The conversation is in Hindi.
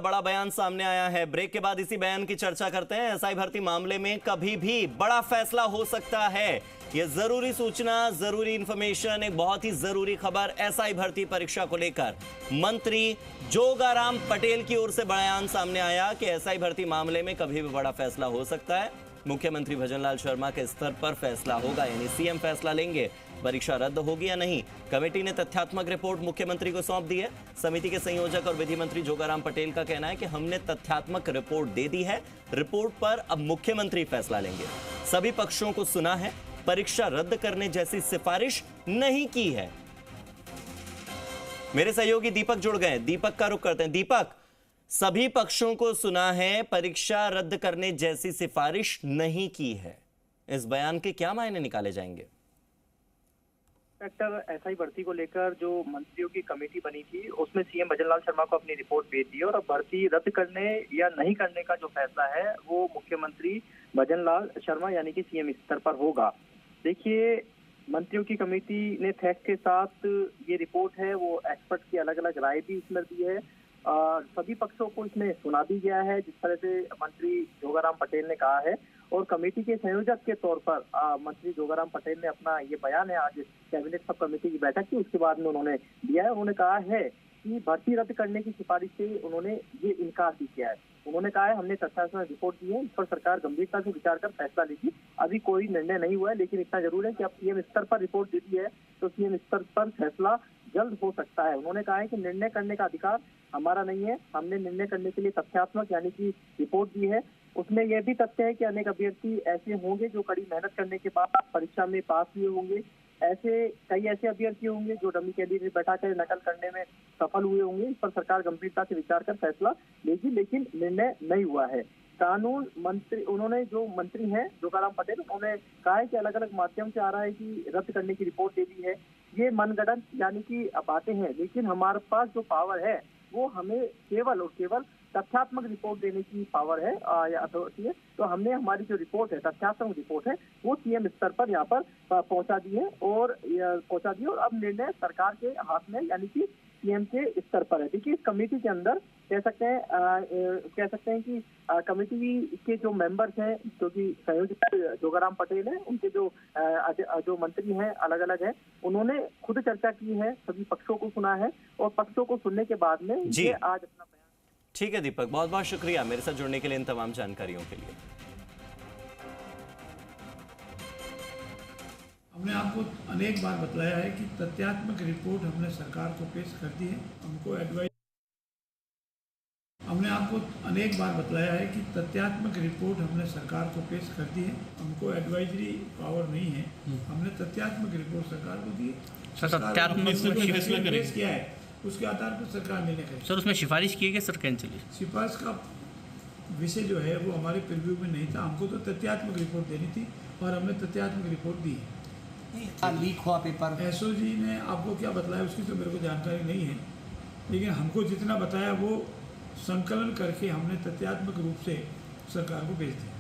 बड़ा बयान सामने आया है। ब्रेक के बाद इसी बयान की चर्चा करते हैं। एसआई भर्ती मामले में कभी भी बड़ा फैसला हो सकता है। यह जरूरी सूचना, जरूरी इंफॉर्मेशन, एक बहुत ही जरूरी खबर एसआई भर्ती परीक्षा को लेकर मंत्री जोगाराम पटेल की ओर से बयान सामने आया कि एसआई भर्ती मामले में कभी भी बड़ा फैसला हो सकता है। मुख्यमंत्री भजनलाल शर्मा के स्तर पर फैसला होगा, यानी सीएम फैसला लेंगे परीक्षा रद्द होगी या नहीं। कमेटी ने तथ्यात्मक रिपोर्ट मुख्यमंत्री को सौंप दी है। समिति के संयोजक और विधि मंत्री जोगाराम पटेल का कहना है कि हमने तथ्यात्मक रिपोर्ट दे दी है, रिपोर्ट पर अब मुख्यमंत्री फैसला लेंगे। सभी पक्षों को सुना है, परीक्षा रद्द करने जैसी सिफारिश नहीं की है। मेरे सहयोगी दीपक जुड़ गए, दीपक का रुख करते हैं। दीपक, सभी पक्षों को सुना है, परीक्षा रद्द करने जैसी सिफारिश नहीं की है, इस बयान के क्या मायने निकाले जाएंगे? सेक्टर एसआई भर्ती को लेकर जो मंत्रियों की कमेटी बनी थी उसमें सीएम भजनलाल शर्मा को अपनी रिपोर्ट भेज दी और अब भर्ती रद्द करने या नहीं करने का जो फैसला है वो मुख्यमंत्री भजनलाल शर्मा यानी कि सीएम स्तर पर होगा। देखिए, मंत्रियों की कमेटी ने फैक्ट के साथ ये रिपोर्ट है वो एक्सपर्ट की अलग अलग राय भी इसमें दी है। सभी पक्षों को इसमें सुना भी गया है जिस तरह से मंत्री जोगाराम पटेल ने कहा है। और कमेटी के संयोजक के तौर पर मंत्री जोगाराम पटेल ने अपना ये बयान है, आज कैबिनेट सब कमेटी की बैठक थी उसके बाद में उन्होंने दिया है। उन्होंने कहा है कि भर्ती रद्द करने की सिफारिश से उन्होंने ये इनकार भी किया है। उन्होंने कहा है हमने तथ्यात्मक रिपोर्ट दी है, इस पर सरकार गंभीरता से विचार कर फैसला लेगी। अभी कोई निर्णय नहीं हुआ है, लेकिन इतना जरूर है कि अब सीएम स्तर पर रिपोर्ट दे दी है तो सीएम स्तर पर फैसला जल्द हो सकता है। उन्होंने कहा है कि निर्णय करने का अधिकार हमारा नहीं है, हमने निर्णय करने के लिए तथ्यात्मक यानी कि रिपोर्ट दी है। उसमें यह भी तथ्य है कि अनेक अभ्यर्थी ऐसे होंगे जो कड़ी मेहनत करने के बाद परीक्षा में पास हुए होंगे, कई ऐसे अभ्यर्थी होंगे जो डमी कैंडिडेट बैठाकर नकल करने में सफल हुए होंगे। इस पर सरकार गंभीरता से विचार कर फैसला लेगी, लेकिन निर्णय नहीं हुआ है। कानून मंत्री उन्होंने जो मंत्री हैं जोगाराम पटेल, उन्होंने कहा है कि अलग अलग माध्यम से आ रहा है कि रद्द करने की रिपोर्ट दे दी है, ये मनगढ़ंत यानी कि बातें हैं, लेकिन हमारे पास जो पावर है वो हमें केवल और केवल तथ्यात्मक रिपोर्ट देने की पावर है या अथॉरिटी है। तो हमने हमारी जो रिपोर्ट है, तथ्यात्मक रिपोर्ट है, वो सीएम स्तर पर यहाँ पर पहुंचा दी है और अब निर्णय सरकार के हाथ में यानी कि सीएम के स्तर पर है। देखिए, इस कमेटी के अंदर कह सकते हैं कि कमेटी के जो मेंबर्स हैं, जो कि संयोजक जोगाराम पटेल हैं, उनके जो मंत्री हैं अलग अलग हैं, उन्होंने खुद चर्चा की है, सभी पक्षों को सुना है और पक्षों को सुनने के बाद में ये आज अपना बयान। ठीक है दीपक, बहुत बहुत शुक्रिया मेरे साथ जुड़ने के लिए, इन तमाम जानकारियों के लिए। हमने आपको अनेक बार बताया है कि तथ्यात्मक रिपोर्ट हमने सरकार को पेश कर दी है। हमने आपको अनेक बार बताया है कि तथ्यात्मक रिपोर्ट हमने सरकार को पेश कर दी है, हमको एडवाइजरी पावर नहीं है। हमने तथ्यात्मक रिपोर्ट सरकार को दी है, तथ्यात्मक पेश किया है, उसके आधार पर सरकार निर्णय करेगी। सर, उसमें सिफारिश की है कि सर कैंसिल? सिफारिश का विषय जो है वो हमारे प्रीव्यू में नहीं था, हमको तो तथ्यात्मक रिपोर्ट देनी थी और हमने तथ्यात्मक रिपोर्ट दी है। लीक हुआ पेपर, एसओजी ने आपको क्या बताया उसकी तो मेरे को जानकारी नहीं है, लेकिन हमको जितना बताया वो संकलन करके हमने तथ्यात्मक रूप से सरकार को भेज दिया।